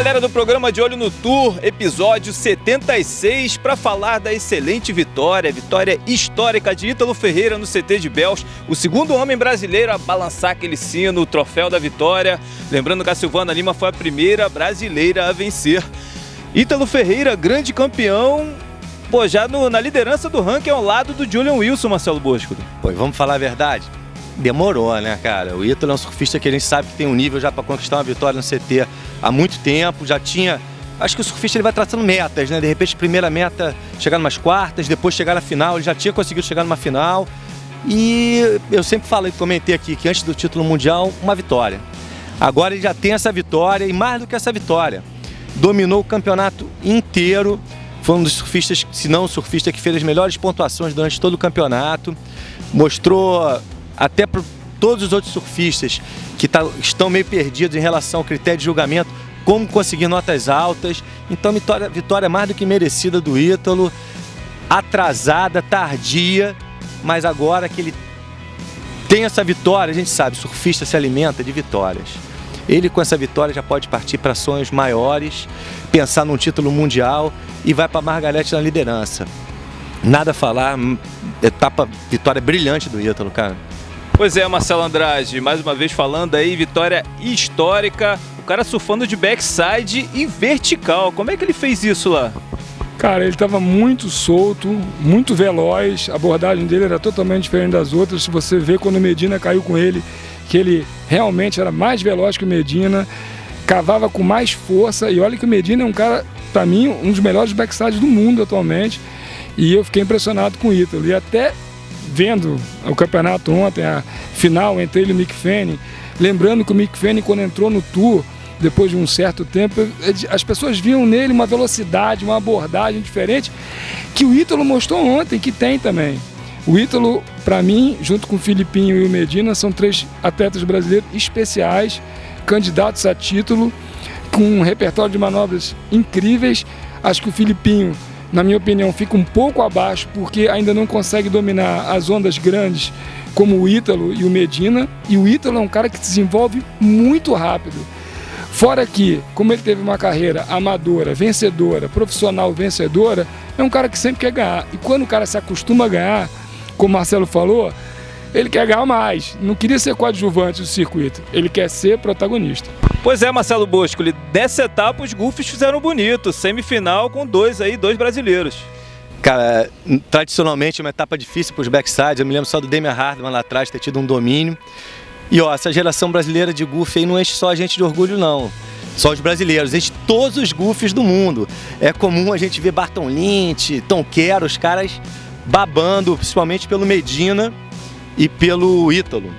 Galera do programa De Olho no Tour, episódio 76, para falar da excelente vitória histórica de Ítalo Ferreira no CT de Bells, o segundo homem brasileiro a balançar aquele sino, o troféu da vitória. Lembrando que a Silvana Lima foi a primeira brasileira a vencer. Ítalo Ferreira, grande campeão, já na liderança do ranking ao lado do Julian Wilson, Marcelo Bosco. Vamos falar a verdade? Demorou, né, cara? O Ítalo é um surfista que a gente sabe que tem um nível já para conquistar uma vitória no CT há muito tempo, já tinha... Acho que o surfista ele vai traçando metas, né? De repente, primeira meta, chegar numas quartas, depois chegar na final, ele já tinha conseguido chegar numa final. E eu sempre comentei aqui que antes do título mundial, uma vitória. Agora ele já tem essa vitória e mais do que essa vitória, dominou o campeonato inteiro, foi um dos surfistas, se não o surfista que fez as melhores pontuações durante todo o campeonato, mostrou até para todos os outros surfistas que estão meio perdidos em relação ao critério de julgamento, como conseguir notas altas. Então, vitória mais do que merecida do Ítalo, atrasada, tardia, mas agora que ele tem essa vitória, a gente sabe, surfista se alimenta de vitórias. Ele com essa vitória já pode partir para sonhos maiores, pensar num título mundial e vai para Margarete na liderança. Nada a falar, vitória brilhante do Ítalo, cara. Pois é, Marcelo Andrade, mais uma vez falando aí, vitória histórica, o cara surfando de backside e vertical. Como é que ele fez isso lá? Cara, ele estava muito solto, muito veloz, a abordagem dele era totalmente diferente das outras. Se você vê quando o Medina caiu com ele, que ele realmente era mais veloz que o Medina, cavava com mais força, e olha que o Medina é um cara, para mim, um dos melhores backsides do mundo atualmente, e eu fiquei impressionado com o Ítalo. E até vendo o campeonato ontem, a final entre ele e o Mick Fanning, lembrando que o Mick Fanning, quando entrou no Tour, depois de um certo tempo, as pessoas viam nele uma velocidade, uma abordagem diferente, que o Ítalo mostrou ontem, que tem também. O Ítalo, para mim, junto com o Filipinho e o Medina, são três atletas brasileiros especiais, candidatos a título, com um repertório de manobras incríveis. Acho que o Filipinho, na minha opinião, fica um pouco abaixo, porque ainda não consegue dominar as ondas grandes como o Ítalo e o Medina, e o Ítalo é um cara que se desenvolve muito rápido. Fora que, como ele teve uma carreira amadora, vencedora, profissional vencedora, é um cara que sempre quer ganhar. E quando o cara se acostuma a ganhar, como o Marcelo falou, ele quer ganhar mais. Não queria ser coadjuvante do circuito, ele quer ser protagonista. Pois é, Marcelo Bosco, dessa etapa os Goofs fizeram bonito, semifinal com dois brasileiros. Cara, tradicionalmente é uma etapa difícil para os backsides, eu me lembro só do Damian Hardman lá atrás ter tido um domínio. E essa geração brasileira de Goof aí não enche só a gente de orgulho não, só os brasileiros, enche todos os Goofs do mundo. É comum a gente ver Barton Lynch, Tom Kerr, os caras babando, principalmente pelo Medina e pelo Ítalo,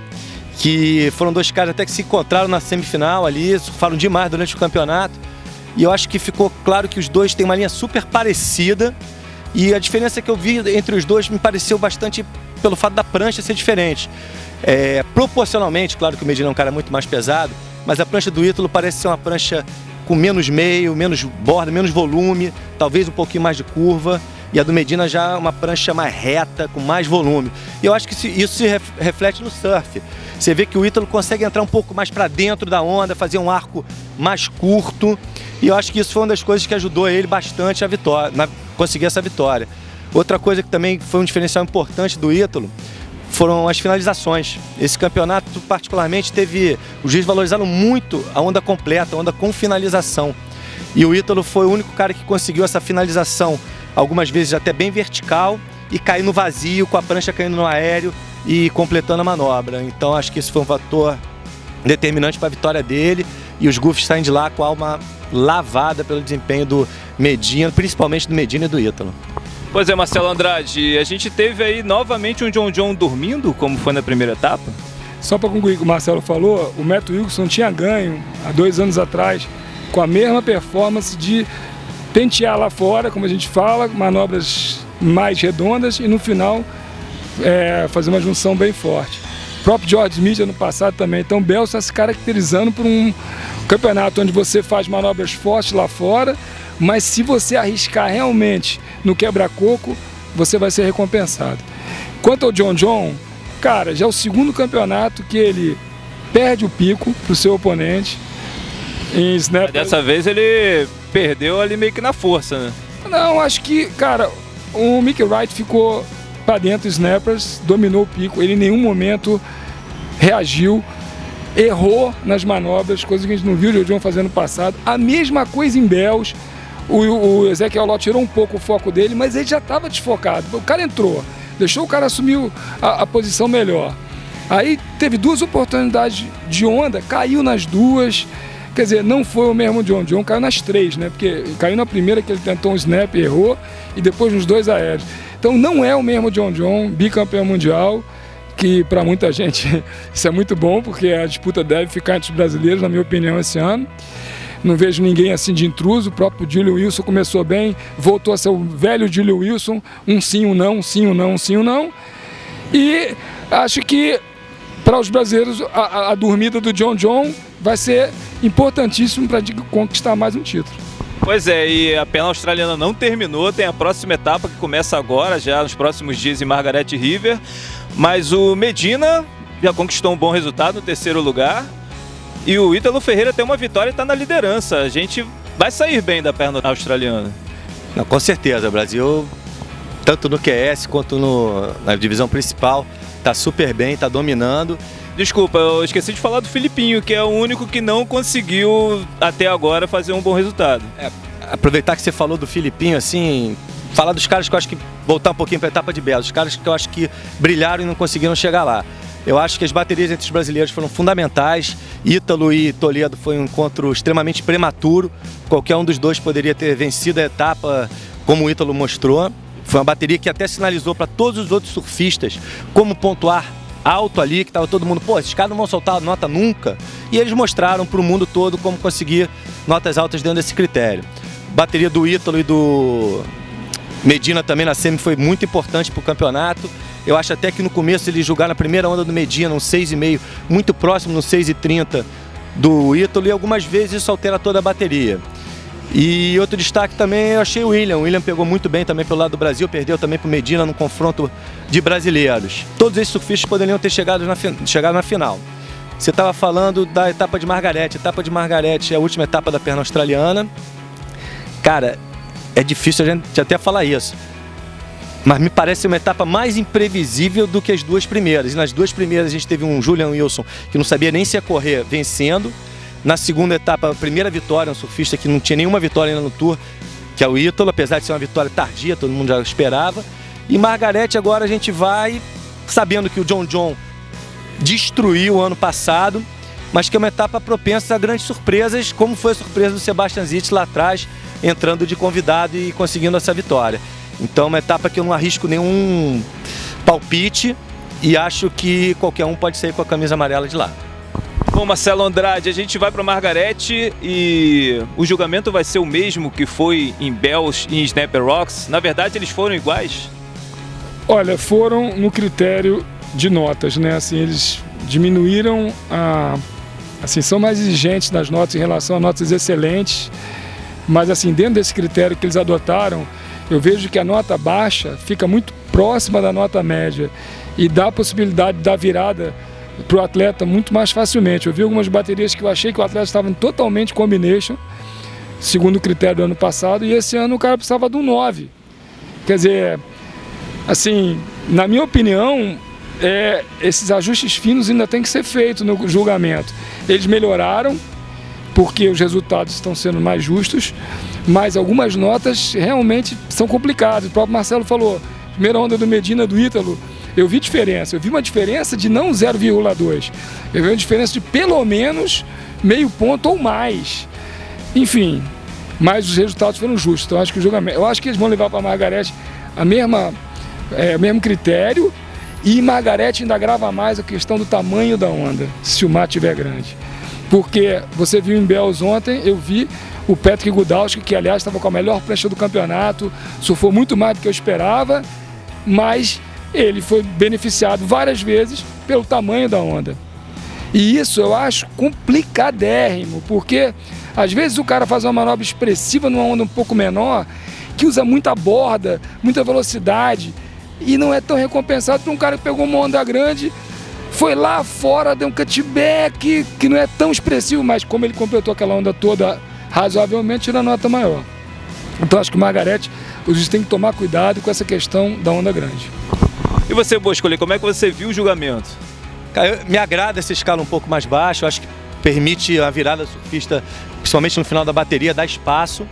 que foram dois caras até que se encontraram na semifinal ali, surfaram demais durante o campeonato, e eu acho que ficou claro que os dois têm uma linha super parecida, e a diferença que eu vi entre os dois me pareceu bastante pelo fato da prancha ser diferente. Proporcionalmente, claro que o Medina é um cara muito mais pesado, mas a prancha do Ítalo parece ser uma prancha com menos meio, menos borda, menos volume, talvez um pouquinho mais de curva, e a do Medina já é uma prancha mais reta, com mais volume. E eu acho que isso se reflete no surf. Você vê que o Ítalo consegue entrar um pouco mais para dentro da onda, fazer um arco mais curto, e eu acho que isso foi uma das coisas que ajudou ele bastante a conseguir essa vitória. Outra coisa que também foi um diferencial importante do Ítalo foram as finalizações. Esse campeonato particularmente os juízes valorizaram muito a onda completa, a onda com finalização. E o Ítalo foi o único cara que conseguiu essa finalização, algumas vezes até bem vertical, e cair no vazio, com a prancha caindo no aéreo e completando a manobra. Então acho que esse foi um fator determinante para a vitória dele, e os Goofs saem de lá com a alma lavada pelo desempenho do Medina, principalmente do Medina e do Ítalo. Pois é, Marcelo Andrade, a gente teve aí novamente um John dormindo, como foi na primeira etapa? Só para concluir o que o Marcelo falou, o Matt Wilson tinha ganho há 2 anos atrás com a mesma performance de pentear lá fora, como a gente fala, manobras mais redondas, e no final fazer uma junção bem forte. O próprio George Smith ano passado também. Então o Bells está se caracterizando por um campeonato onde você faz manobras fortes lá fora, mas se você arriscar realmente no quebra-coco, você vai ser recompensado. Quanto ao John, cara, já é o segundo campeonato que ele perde o pico para o seu oponente, em snap. Dessa vez ele perdeu ali meio que na força, né? Não, acho que, cara, o Mickey Wright ficou para dentro snappers, dominou o pico, ele em nenhum momento reagiu, errou nas manobras, coisa que a gente não viu o John John fazendo no passado. A mesma coisa em Bells, o Ezequiel Lott tirou um pouco o foco dele, mas ele já estava desfocado. O cara entrou, deixou o cara assumir a posição melhor. Aí teve duas oportunidades de onda, caiu nas duas. Quer dizer, não foi o mesmo John John, caiu nas três, né? Porque caiu na primeira que ele tentou um snap, errou, e depois nos dois aéreos. Então não é o mesmo John John, bicampeão mundial, que para muita gente isso é muito bom, porque a disputa deve ficar entre os brasileiros, na minha opinião, esse ano. Não vejo ninguém assim de intruso, o próprio Julian Wilson começou bem, voltou a ser o velho Julian Wilson, um sim, um não, um sim, um não, um sim, um não. E acho que para os brasileiros a dormida do John John vai ser importantíssimo para conquistar mais um título. Pois é, e a perna australiana não terminou, tem a próxima etapa que começa agora, já nos próximos dias em Margaret River, mas o Medina já conquistou um bom resultado no terceiro lugar e o Ítalo Ferreira tem uma vitória e está na liderança. A gente vai sair bem da perna australiana. Não, com certeza, o Brasil, tanto no QS quanto na divisão principal, está super bem, está dominando. Desculpa, eu esqueci de falar do Filipinho, que é o único que não conseguiu até agora fazer um bom resultado. Aproveitar que você falou do Filipinho, assim, falar dos caras que eu acho que, voltar um pouquinho para a etapa de Bells, os caras que eu acho que brilharam e não conseguiram chegar lá. Eu acho que as baterias entre os brasileiros foram fundamentais. Ítalo e Toledo foi um encontro extremamente prematuro. Qualquer um dos dois poderia ter vencido a etapa como o Ítalo mostrou. Foi uma bateria que até sinalizou para todos os outros surfistas como pontuar alto ali, que estava todo mundo, pô, esses caras não vão soltar nota nunca. E eles mostraram para o mundo todo como conseguir notas altas dentro desse critério. Bateria do Ítalo e do Medina também na semi foi muito importante para o campeonato. Eu acho até que no começo eles jogaram a primeira onda do Medina, um 6,5, muito próximo no 6,30 do Ítalo, e algumas vezes isso altera toda a bateria. E outro destaque também eu achei o William. O William pegou muito bem também pelo lado do Brasil, perdeu também para o Medina no confronto de brasileiros. Todos esses surfistas poderiam ter chegado na final. Você estava falando da etapa de Margaret. A etapa de Margaret é a última etapa da perna australiana. Cara, é difícil a gente até falar isso, mas me parece uma etapa mais imprevisível do que as duas primeiras. E nas duas primeiras a gente teve um Julian Wilson que não sabia nem se ia correr, vencendo. Na segunda etapa, a primeira vitória, um surfista que não tinha nenhuma vitória ainda no Tour, que é o Ítalo, apesar de ser uma vitória tardia, todo mundo já esperava. E Margaret agora a gente vai sabendo que o John John destruiu o ano passado, mas que é uma etapa propensa a grandes surpresas, como foi a surpresa do Sebastian Zietz lá atrás, entrando de convidado e conseguindo essa vitória. Então, uma etapa que eu não arrisco nenhum palpite e acho que qualquer um pode sair com a camisa amarela de lá. Bom, Marcelo Andrade, a gente vai para Margaret e o julgamento vai ser o mesmo que foi em Bells e em Snapper Rocks? Na verdade, eles foram iguais? Olha, foram no critério de notas, né? Assim, eles diminuíram assim, são mais exigentes nas notas em relação a notas excelentes, mas assim, dentro desse critério que eles adotaram, eu vejo que a nota baixa fica muito próxima da nota média e dá a possibilidade da virada para o atleta muito mais facilmente. Eu vi algumas baterias que eu achei que o atleta estava totalmente combination, segundo o critério do ano passado, e esse ano o cara precisava de um 9. Quer dizer, assim, na minha opinião, esses ajustes finos ainda tem que ser feitos no julgamento. Eles melhoraram, porque os resultados estão sendo mais justos, mas algumas notas realmente são complicadas. O próprio Marcelo falou, primeira onda do Medina, do Ítalo, eu vi diferença, eu vi uma diferença de não 0,2, eu vi uma diferença de pelo menos meio ponto ou mais. Enfim, mas os resultados foram justos, então acho que o julgamento, eu acho que eles vão levar para a Margaret o mesmo critério, e Margaret ainda grava mais a questão do tamanho da onda, se o mar estiver grande. Porque você viu em Bells ontem, eu vi o Patrick Gudauski, que aliás estava com a melhor prancha do campeonato, surfou muito mais do que eu esperava, mas ele foi beneficiado várias vezes pelo tamanho da onda. E isso eu acho complicadérrimo, porque às vezes o cara faz uma manobra expressiva numa onda um pouco menor, que usa muita borda, muita velocidade, e não é tão recompensado para um cara que pegou uma onda grande, foi lá fora, deu um cutback que não é tão expressivo, mas como ele completou aquela onda toda razoavelmente, tira nota maior. Então acho que o Margarete, os juízes têm que tomar cuidado com essa questão da onda grande. E você, Boscoli, como é que você viu o julgamento? Cara, me agrada essa escala um pouco mais baixa, eu acho que permite a virada surfista, principalmente no final da bateria, dar espaço.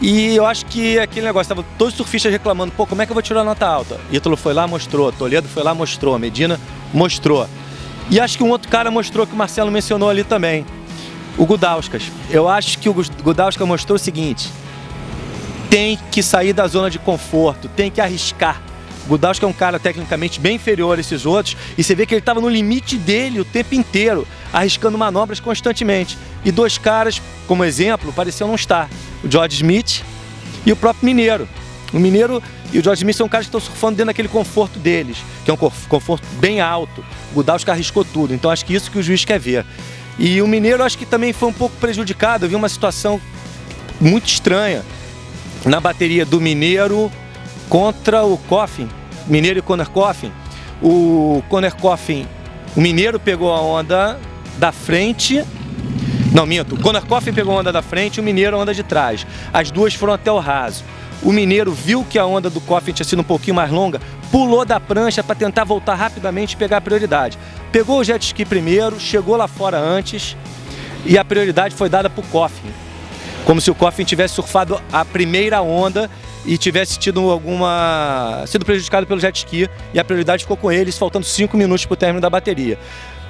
E eu acho que aquele negócio, estavam todos os surfistas reclamando, pô, como é que eu vou tirar a nota alta? Ítalo foi lá, mostrou, Toledo foi lá, mostrou, Medina mostrou. E acho que um outro cara mostrou que o Marcelo mencionou ali também, o Gudauskas. Eu acho que o Gudauskas mostrou o seguinte, tem que sair da zona de conforto, tem que arriscar. O Gudauskas é um cara tecnicamente bem inferior a esses outros e você vê que ele estava no limite dele o tempo inteiro, arriscando manobras constantemente. E dois caras, como exemplo, pareciam não estar. O George Smith e o próprio Mineiro. O Mineiro e o George Smith são caras que estão surfando dentro daquele conforto deles, que é um conforto bem alto. O Gudauskas arriscou tudo, então acho que isso que o juiz quer ver. E o Mineiro acho que também foi um pouco prejudicado, eu vi uma situação muito estranha na bateria do Mineiro contra o Coffin, Mineiro e Conner Coffin. O Conner Coffin, o Mineiro pegou a onda da frente, não, minto, o Conner Coffin pegou a onda da frente e o Mineiro a onda de trás. As duas foram até o raso. O Mineiro viu que a onda do Coffin tinha sido um pouquinho mais longa, pulou da prancha para tentar voltar rapidamente e pegar a prioridade. Pegou o jet ski primeiro, chegou lá fora antes e a prioridade foi dada para o Coffin. Como se o Coffin tivesse surfado a primeira onda e tivesse sido prejudicado pelo jet ski e a prioridade ficou com eles, faltando 5 minutos para o término da bateria.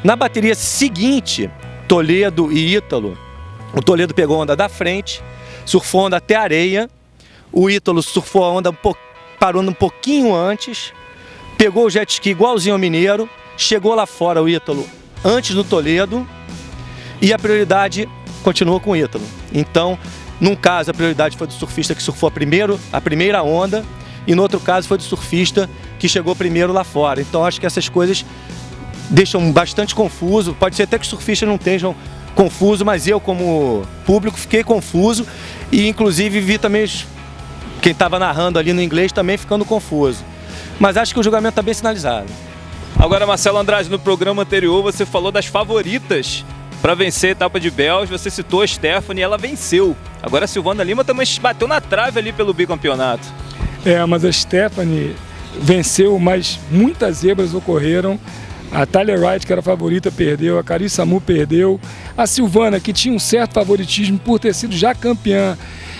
Na bateria seguinte, Toledo e Ítalo, o Toledo pegou a onda da frente, surfou a onda até a areia, o Ítalo surfou a onda parando um pouquinho antes, pegou o jet ski igualzinho ao Mineiro, chegou lá fora o Ítalo antes do Toledo e a prioridade continuou com o Ítalo. Então, num caso, a prioridade foi do surfista que surfou a primeira onda e no outro caso foi do surfista que chegou primeiro lá fora. Então, acho que essas coisas deixam bastante confuso. Pode ser até que os surfistas não estejam confusos, mas eu, como público, fiquei confuso e, inclusive, vi também quem estava narrando ali no inglês também ficando confuso. Mas acho que o julgamento está bem sinalizado. Agora, Marcelo Andrade, no programa anterior você falou das favoritas para vencer a etapa de Bells, você citou a Stephanie e ela venceu. Agora a Silvana Lima também bateu na trave ali pelo bicampeonato. Mas a Stephanie venceu, mas muitas zebras ocorreram. A Tyler Wright, que era a favorita, perdeu. A Carissa Mu perdeu. A Silvana, que tinha um certo favoritismo por ter sido já campeã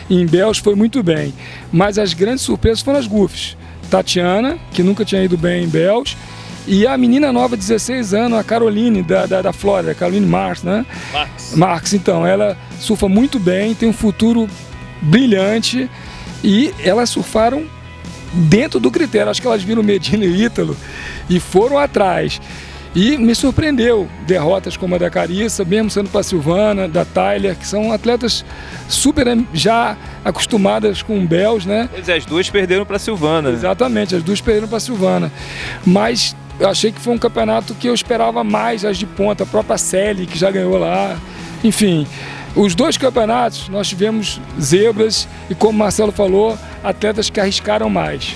em Bells, foi muito bem. Mas as grandes surpresas foram as goofs. Tatiana, que nunca tinha ido bem em Bells, e a menina nova, 16 anos, a Caroline, da Flórida, Caroline Marks, né? Marks, então, ela surfa muito bem, tem um futuro brilhante e elas surfaram dentro do critério. Acho que elas viram Medina e Ítalo e foram atrás. E me surpreendeu derrotas como a da Carissa, mesmo sendo para a Silvana, da Tyler, que são atletas super já acostumadas com Bells, né? Pois é, as duas perderam para a Silvana. Exatamente, as duas perderam para a Silvana. Mas eu achei que foi um campeonato que eu esperava mais, as de ponta, a própria Sally, que já ganhou lá. Enfim, os dois campeonatos nós tivemos zebras e, como o Marcelo falou, atletas que arriscaram mais.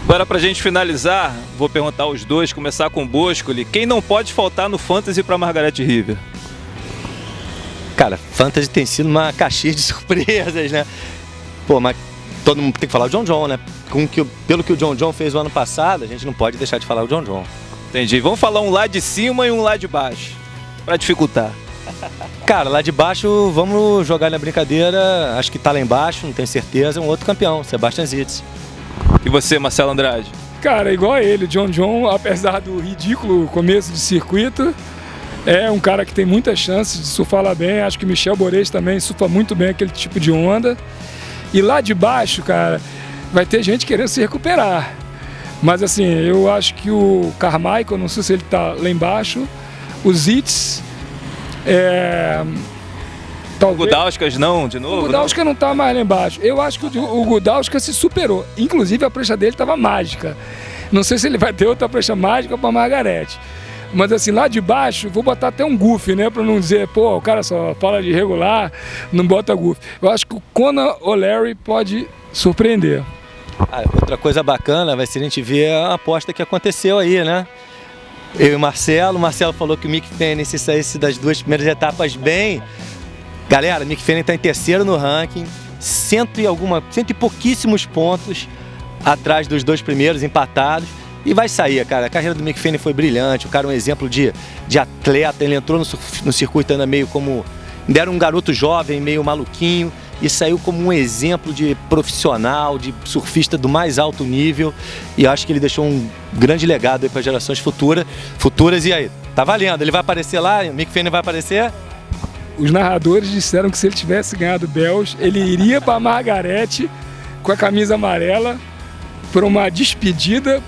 Agora, pra gente finalizar, vou perguntar aos dois, começar com o Boscoli, quem não pode faltar no Fantasy para Margaret River? Cara, Fantasy tem sido uma caixinha de surpresas, né? Pô, mas todo mundo tem que falar o John John, né? Pelo que o John John fez o ano passado, a gente não pode deixar de falar o John John. Entendi. Vamos falar um lá de cima e um lá de baixo, pra dificultar. Cara, lá de baixo, vamos jogar na brincadeira, acho que tá lá embaixo, não tenho certeza, um outro campeão, Sebastian Zitz. E você, Marcelo Andrade? Cara, igual a ele, John John, apesar do ridículo começo de circuito, é um cara que tem muitas chances de surfar lá bem. Acho que Michel Borges também surfa muito bem aquele tipo de onda. E lá de baixo, cara, vai ter gente querendo se recuperar. Mas assim, eu acho que o Carmichael, não sei se ele tá lá embaixo, o Zitz, talvez... O Gudauskas não, de novo? O Gudauskas não tá mais lá embaixo. Eu acho que o Gudauskas se superou. Inclusive a prancha dele estava mágica. Não sei se ele vai ter outra prancha mágica para Margarete. Mas assim, lá de baixo, vou botar até um goof, né? Para não dizer, pô, o cara só fala de regular, não bota goof. Eu acho que o Conor O'Leary pode surpreender. Outra coisa bacana vai ser a gente ver a aposta que aconteceu aí, né? eu e o Marcelo falou que o Mick Fanning, se saísse das 2 primeiras etapas bem... Galera, Mick Fanning está em terceiro no ranking, cento e pouquíssimos pontos atrás dos 2 primeiros, empatados, e vai sair, cara. A carreira do Mick Fanning foi brilhante, o cara é um exemplo de atleta, ele entrou no circuito ainda meio como... Ainda era um garoto jovem, meio maluquinho, e saiu como um exemplo de profissional, de surfista do mais alto nível, e acho que ele deixou um grande legado para gerações futuras. E aí, tá valendo, ele vai aparecer lá, o Mick Fanning vai aparecer? Os narradores disseram que se ele tivesse ganhado o Bells, ele iria para Margarete com a camisa amarela para uma despedida,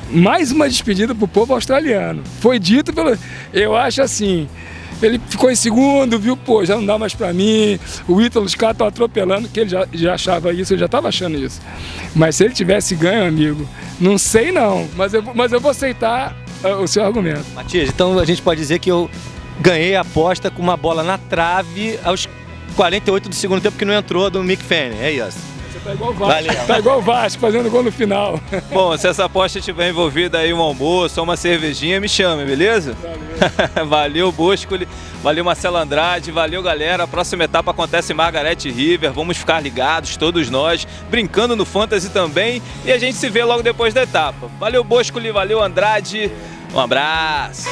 mais uma despedida para o povo australiano. Foi dito pelo... Eu acho assim, ele ficou em segundo, viu, pô, já não dá mais para mim, o Ítalo, os caras estão atropelando, que ele já achava isso, ele já estava achando isso. Mas se ele tivesse ganho, amigo, não sei não, mas eu vou aceitar o seu argumento. Matias, então a gente pode dizer que eu ganhei a aposta com uma bola na trave aos 48 do segundo tempo que não entrou do Mick Fanning, é isso. Você tá igual o Vasco, tá igual o Vasco, fazendo gol no final. Bom, se essa aposta estiver envolvida aí um almoço ou uma cervejinha, me chame, beleza? Valeu. Valeu, Boscoli, valeu, Marcelo Andrade, valeu, galera. A próxima etapa acontece em Margaret River, vamos ficar ligados, todos nós, brincando no Fantasy também, e a gente se vê logo depois da etapa. Valeu, Boscoli, valeu, Andrade, um abraço.